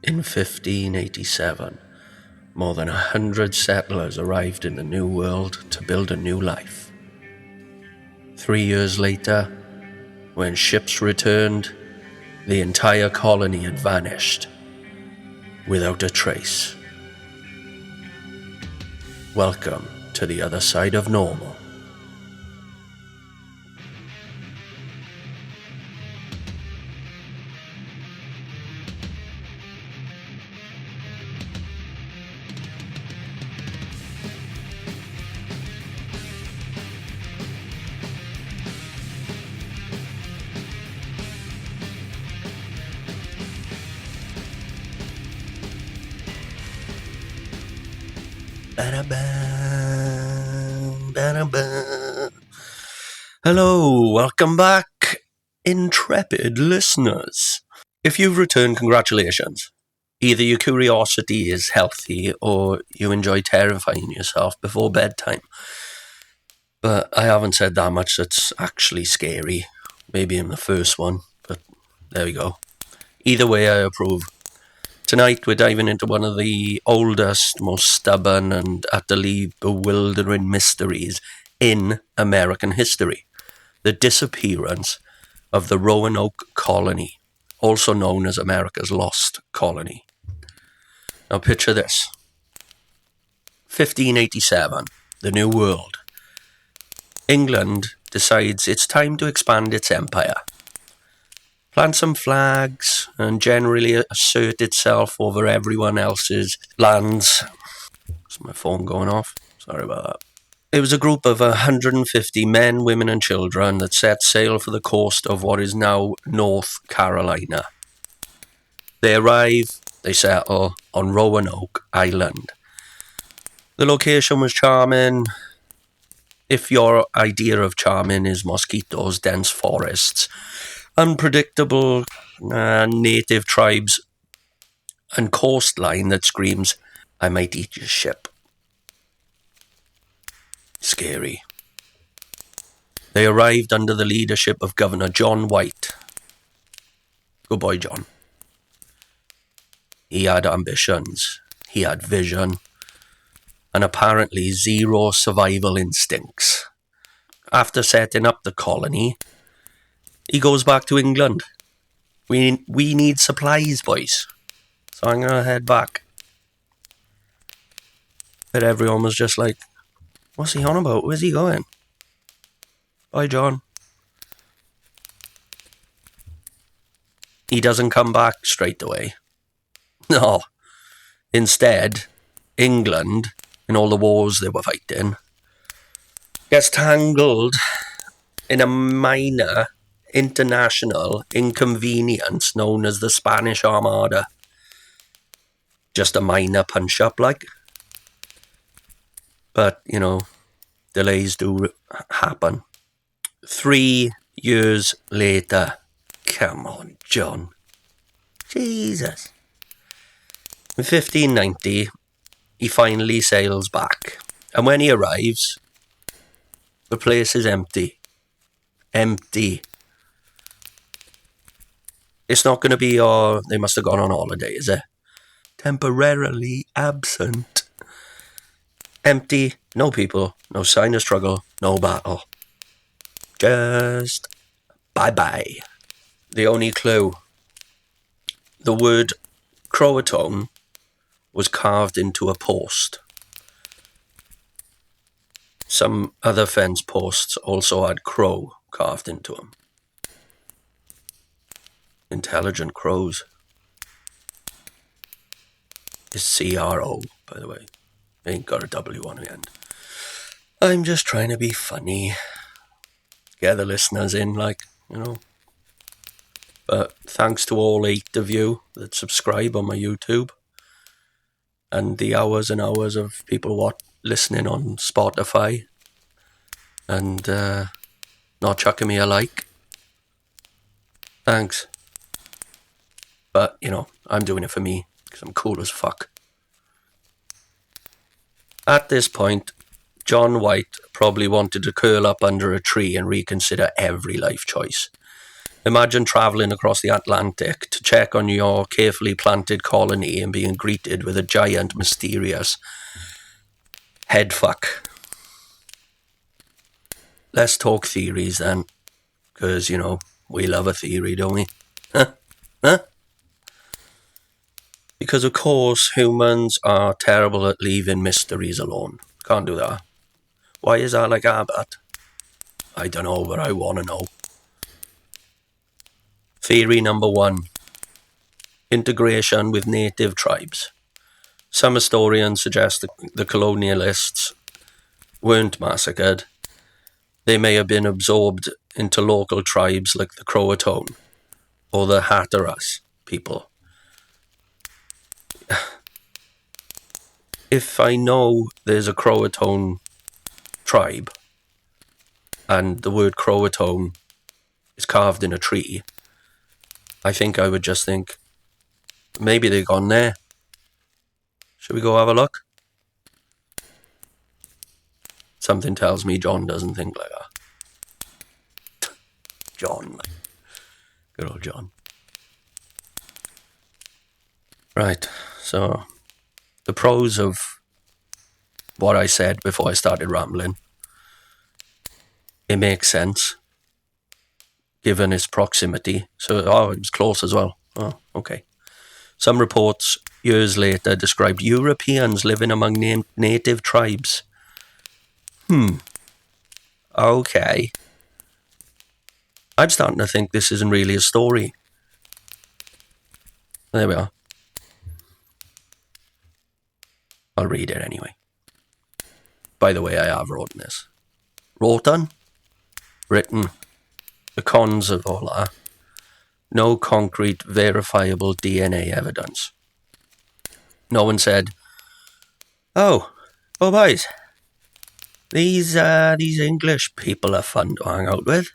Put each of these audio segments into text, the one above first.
In 1587, more than 100 settlers arrived in the New World to build a new life. 3 years later, when ships returned, the entire colony had vanished, without a trace. Welcome to the other side of normal. Hello, welcome back, intrepid listeners. If you've returned, congratulations. Either your curiosity is healthy or you enjoy terrifying yourself before bedtime. But I haven't said that much that's actually scary. Maybe in the first one, but there we go. Either way, I approve. Tonight we're diving into one of the oldest, most stubborn and utterly bewildering mysteries in American history. The disappearance of the Roanoke colony, also known as America's lost colony. Now picture this. 1587, the New World. England decides it's time to expand its empire. Plant some flags and generally assert itself over everyone else's lands. Is my phone going off? Sorry about that. It was a group of 150 men, women and children that set sail for the coast of what is now North Carolina. They arrive, they settle on Roanoke Island. The location was charming. If your idea of charming is mosquitoes, dense forests, unpredictable native tribes, and coastline that screams, I might eat your ship. Scary. They arrived under the leadership of Governor John White. Good boy, John. He had ambitions, he had vision, and apparently zero survival instincts. After setting up the colony, he goes back to England. We need supplies, boys. So I'm going to head back. But everyone was just like, what's he on about? Where's he going? Bye, John. He doesn't come back straight away. No. Instead, England, in all the wars they were fighting, gets tangled in a minor international inconvenience known as the Spanish Armada. Just a minor punch-up, like. But, delays do happen. 3 years later. Come on, John. Jesus. In 1590, he finally sails back. And when he arrives, the place is empty. Empty. It's not going to be, they must have gone on holiday, is it? Temporarily absent. Empty, no people, no sign of struggle, no battle. Just bye-bye. The only clue. The word Croatoan was carved into a post. Some other fence posts also had crow carved into them. Intelligent crows. It's C-R-O, by the way. Ain't got a W on the end. I'm just trying to be funny. Get the listeners in, But thanks to all 8 of you that subscribe on my YouTube. And the hours and hours of people listening on Spotify. And not chucking me a like. Thanks. But, I'm doing it for me. Because I'm cool as fuck. At this point, John White probably wanted to curl up under a tree and reconsider every life choice. Imagine travelling across the Atlantic to check on your carefully planted colony and being greeted with a giant, mysterious headfuck. Let's talk theories then, because, we love a theory, don't we? Huh? Because, of course, humans are terrible at leaving mysteries alone. Can't do that. Why is that like Abbott? I don't know, but I want to know. Theory number 1. Integration with native tribes. Some historians suggest the colonialists weren't massacred. They may have been absorbed into local tribes like the Croatoan or the Hatteras people. If I know there's a Croatoan tribe and the word Croatoan is carved in a tree, I think I would just think, maybe they've gone there. Should we go have a look? Something tells me John doesn't think like that. John. Good old John. Right, so the pros of what I said before I started rambling. It makes sense, given its proximity. So, it was close as well. Oh, okay. Some reports years later described Europeans living among native tribes. Okay. I'm starting to think this isn't really a story. There we are. I'll read it anyway. By the way, I have written this. Written. The cons of all that. No concrete, verifiable DNA evidence. No one said, oh boys, these English people are fun to hang out with.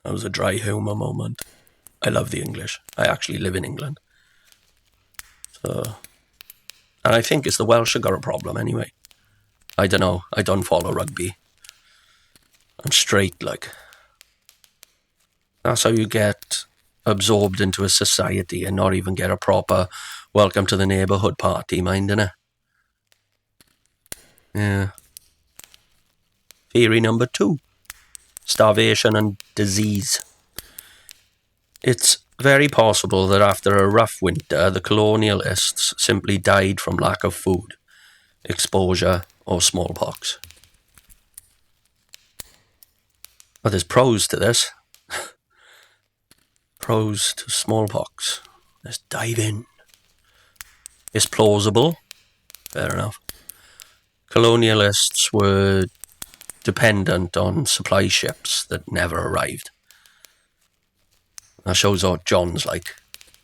That was a dry humour moment. I love the English. I actually live in England. So, and I think it's the Welsh that got a problem anyway. I don't know. I don't follow rugby. I'm straight, like. That's how you get absorbed into a society and not even get a proper welcome to the neighbourhood party, mind, innit? Yeah. Theory number 2. Starvation and disease. It's very possible that after a rough winter, the colonialists simply died from lack of food, exposure, or smallpox. But there's pros to this. Pros to smallpox. Let's dive in. It's plausible. Fair enough. Colonialists were dependent on supply ships that never arrived. That shows what John's like.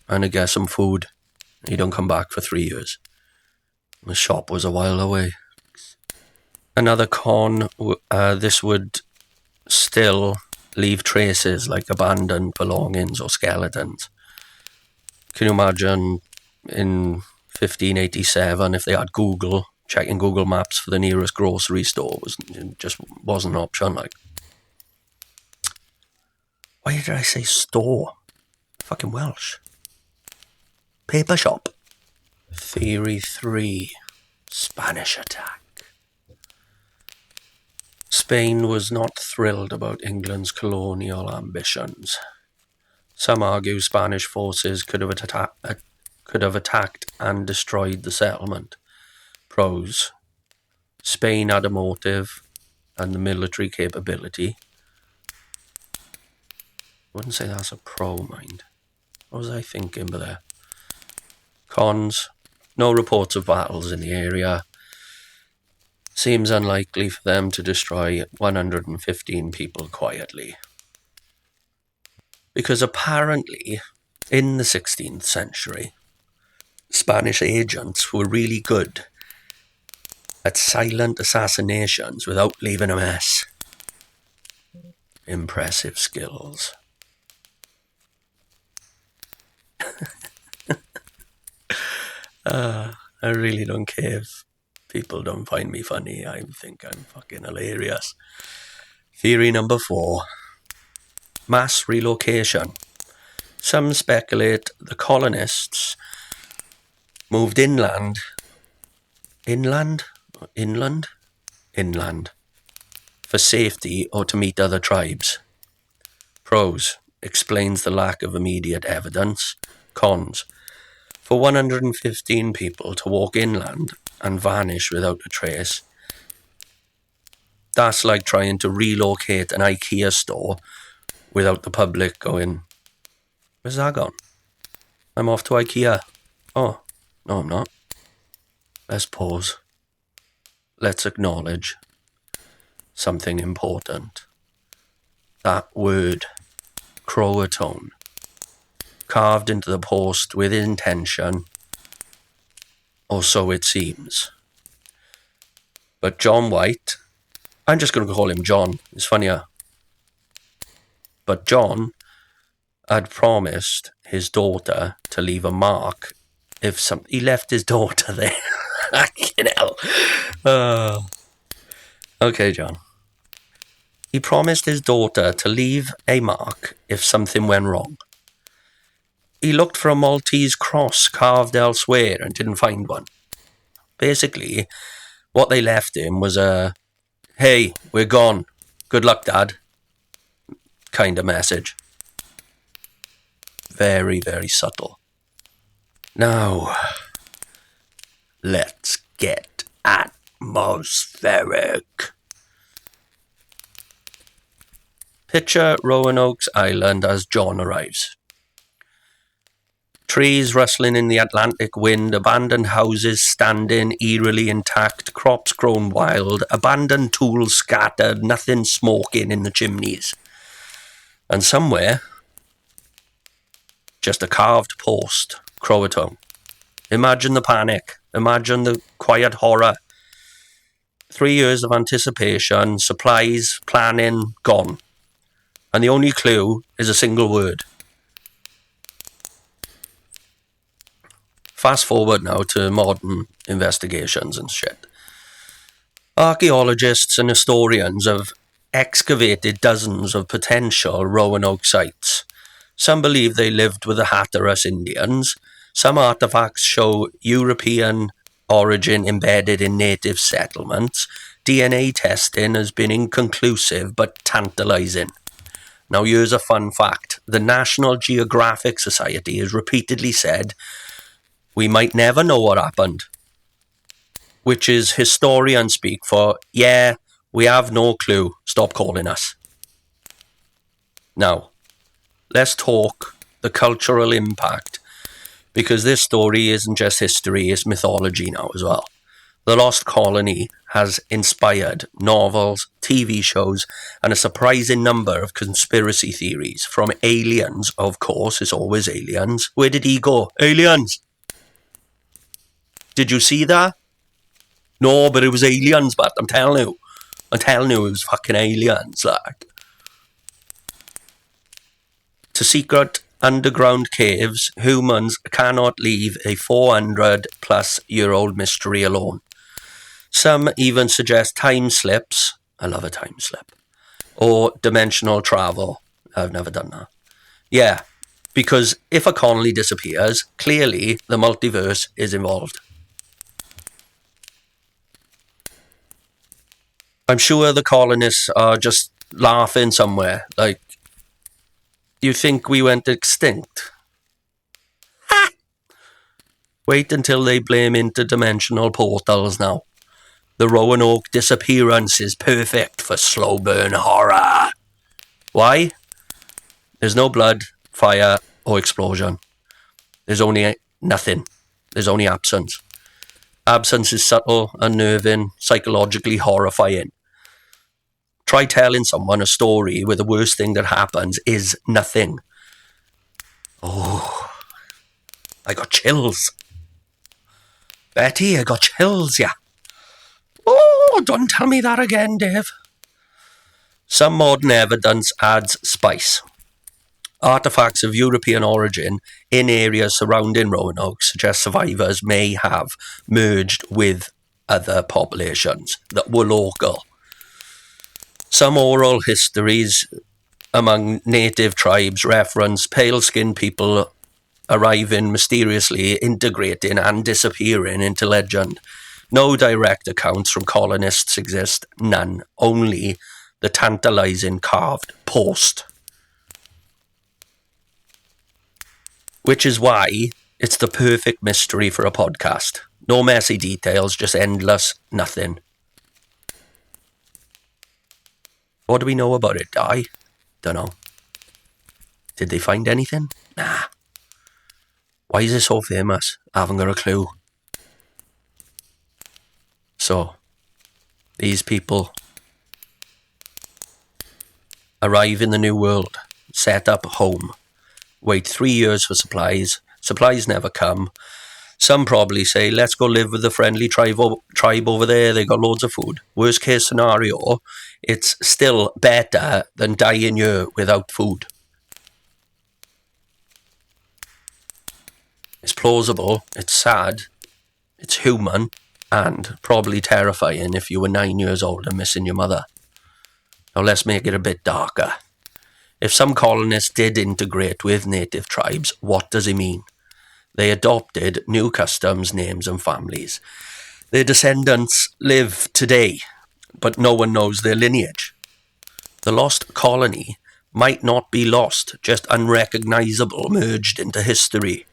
And to get some food, he don't come back for 3 years. The shop was a while away. Another con, this would still leave traces like abandoned belongings or skeletons. Can you imagine in 1587 if they had Google, checking Google Maps for the nearest grocery store just wasn't an option, like. Why did I say store? Fucking Welsh. Paper shop. Theory 3. Spanish attack. Spain was not thrilled about England's colonial ambitions. Some argue Spanish forces could have attacked and destroyed the settlement. Pros. Spain had a motive and the military capability. I wouldn't say that's a pro, mind. What was I thinking by there? Cons. No reports of battles in the area. Seems unlikely for them to destroy 115 people quietly. Because apparently, in the 16th century, Spanish agents were really good at silent assassinations without leaving a mess. Impressive skills. I really don't care if people don't find me funny. I think I'm fucking hilarious. Theory number 4. mass relocation. Some speculate the colonists moved inland, for safety or to meet other tribes. Pros: explains the lack of immediate evidence. Cons: for 115 people to walk inland and vanish without a trace, that's like trying to relocate an IKEA store without the public going, "Where's that gone? I'm off to IKEA. Oh, no, I'm not." Let's pause. Let's acknowledge something important. That word, Croatoan, carved into the post with intention, or so it seems. But John White, I'm just going to call him John, it's funnier. But John had promised his daughter to leave a mark if he left his daughter there. Fucking hell. Okay, John. He promised his daughter to leave a mark if something went wrong. He looked for a Maltese cross carved elsewhere and didn't find one. Basically, what they left him was a, "Hey, we're gone. Good luck, Dad," kind of message. Very, very subtle. Now, let's get atmospheric. Picture Roanoke Island as John arrives. Trees rustling in the Atlantic wind, abandoned houses standing eerily intact, crops grown wild, abandoned tools scattered, nothing smoking in the chimneys. And somewhere, just a carved post, Croatoan. Imagine the panic. Imagine the quiet horror. 3 years of anticipation, supplies, planning, gone. And the only clue is a single word. Fast forward now to modern investigations and shit. Archaeologists and historians have excavated dozens of potential Roanoke sites. Some believe they lived with the Hatteras Indians. Some artifacts show European origin embedded in native settlements. DNA testing has been inconclusive but tantalizing. Now here's a fun fact. The National Geographic Society has repeatedly said, "We might never know what happened," which is historian speak for, "Yeah, we have no clue, stop calling us." Now, let's talk the cultural impact, because this story isn't just history, it's mythology now as well. The Lost Colony has inspired novels, TV shows, and a surprising number of conspiracy theories. From aliens, of course, it's always aliens. Where did he go? Aliens! Did you see that? No, but it was aliens, but I'm telling you. It was fucking aliens, like. To secret underground caves, humans cannot leave a 400-plus-year-old mystery alone. Some even suggest time slips. I love a time slip. Or dimensional travel. I've never done that. Yeah, because if a colony disappears, clearly the multiverse is involved. I'm sure the colonists are just laughing somewhere, like, "You think we went extinct?" Ha! Wait until they blame interdimensional portals now. The Roanoke disappearance is perfect for slow burn horror. Why? There's no blood, fire, or explosion. There's only nothing. There's only absence. Absence is subtle, unnerving, psychologically horrifying. Try telling someone a story where the worst thing that happens is nothing. Oh, I got chills. Betty, I got chills, yeah. Oh, don't tell me that again, Dave. Some modern evidence adds spice. Artifacts of European origin in areas surrounding Roanoke suggest survivors may have merged with other populations that were local. Some oral histories among native tribes reference pale-skinned people arriving mysteriously, integrating and disappearing into legend. No direct accounts from colonists exist, none, only the tantalizing carved post. Which is why it's the perfect mystery for a podcast. No messy details, just endless nothing. What do we know about it, Di? Dunno. Did they find anything? Nah. Why is it so famous? I haven't got a clue. So, these people arrive in the New World, set up home, wait 3 years for supplies. Supplies never come. Some probably say, let's go live with the friendly tribe over there. They got loads of food. Worst case scenario, it's still better than dying here without food. It's plausible, it's sad, it's human, and probably terrifying if you were 9 years old and missing your mother. Now let's make it a bit darker. If some colonists did integrate with native tribes, what does it mean? They adopted new customs, names and families. Their descendants live today, but no one knows their lineage. The lost colony might not be lost, just unrecognizable, merged into history.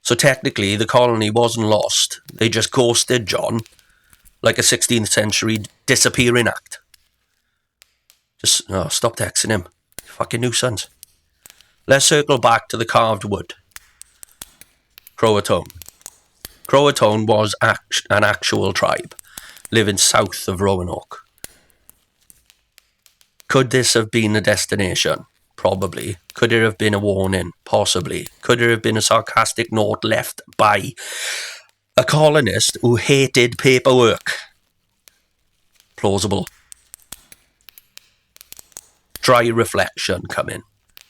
So technically, the colony wasn't lost. They just ghosted John, like a 16th century disappearing act. Just stop texting him. Fucking nuisance. Let's circle back to the carved wood. Croatoan. Croatoan was an actual tribe, living south of Roanoke. Could this have been a destination? Probably. Could it have been a warning? Possibly. Could it have been a sarcastic note left by a colonist who hated paperwork? Plausible. Dry reflection coming.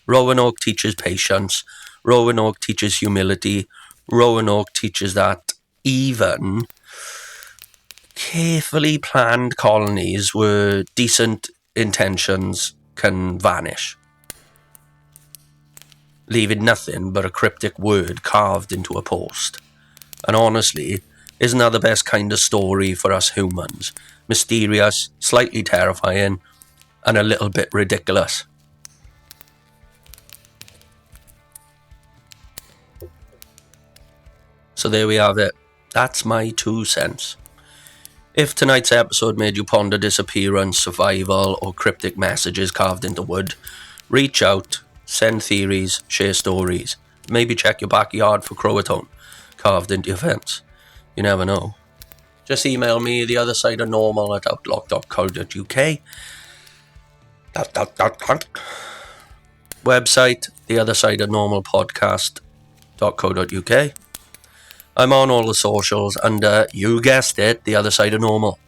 Roanoke teaches patience. Roanoke teaches humility. Roanoke teaches that even carefully planned colonies where decent intentions can vanish, leaving nothing but a cryptic word carved into a post. And honestly, isn't that the best kind of story for us humans? Mysterious, slightly terrifying, and a little bit ridiculous. So there we have it. That's my 2 cents. If tonight's episode made you ponder disappearance, survival, or cryptic messages carved into wood, reach out, send theories, share stories. Maybe check your backyard for Croatoan carved into your fence. You never know. Just email me theothersideofnormal@outlook.co.uk. Website theothersideofnormalpodcast.co.uk. I'm on all the socials under, you guessed it, The Other Side of Normal.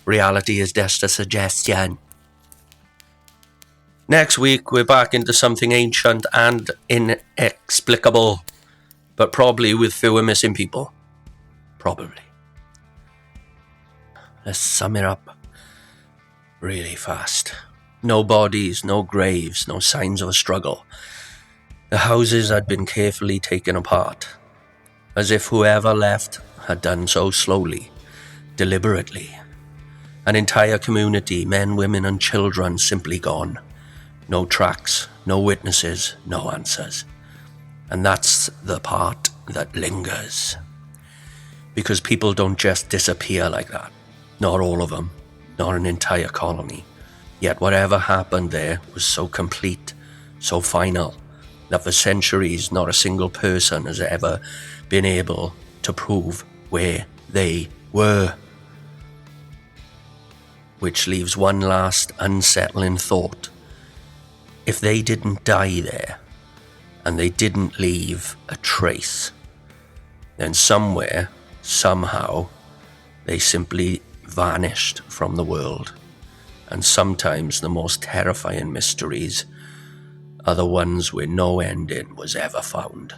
Reality is just a suggestion. Next week, we're back into something ancient and inexplicable, but probably with fewer missing people. Probably. Let's sum it up really fast. No bodies, no graves, no signs of a struggle. The houses had been carefully taken apart, as if whoever left had done so slowly, deliberately. An entire community, men, women and children, simply gone. No tracks, no witnesses, no answers. And that's the part that lingers. Because people don't just disappear like that. Not all of them, not an entire colony. Yet whatever happened there was so complete, so final, that for centuries not a single person has ever been able to prove where they were. Which leaves one last unsettling thought. If they didn't die there, and they didn't leave a trace, then somewhere, somehow, they simply vanished from the world. And sometimes the most terrifying mysteries are the ones where no ending was ever found.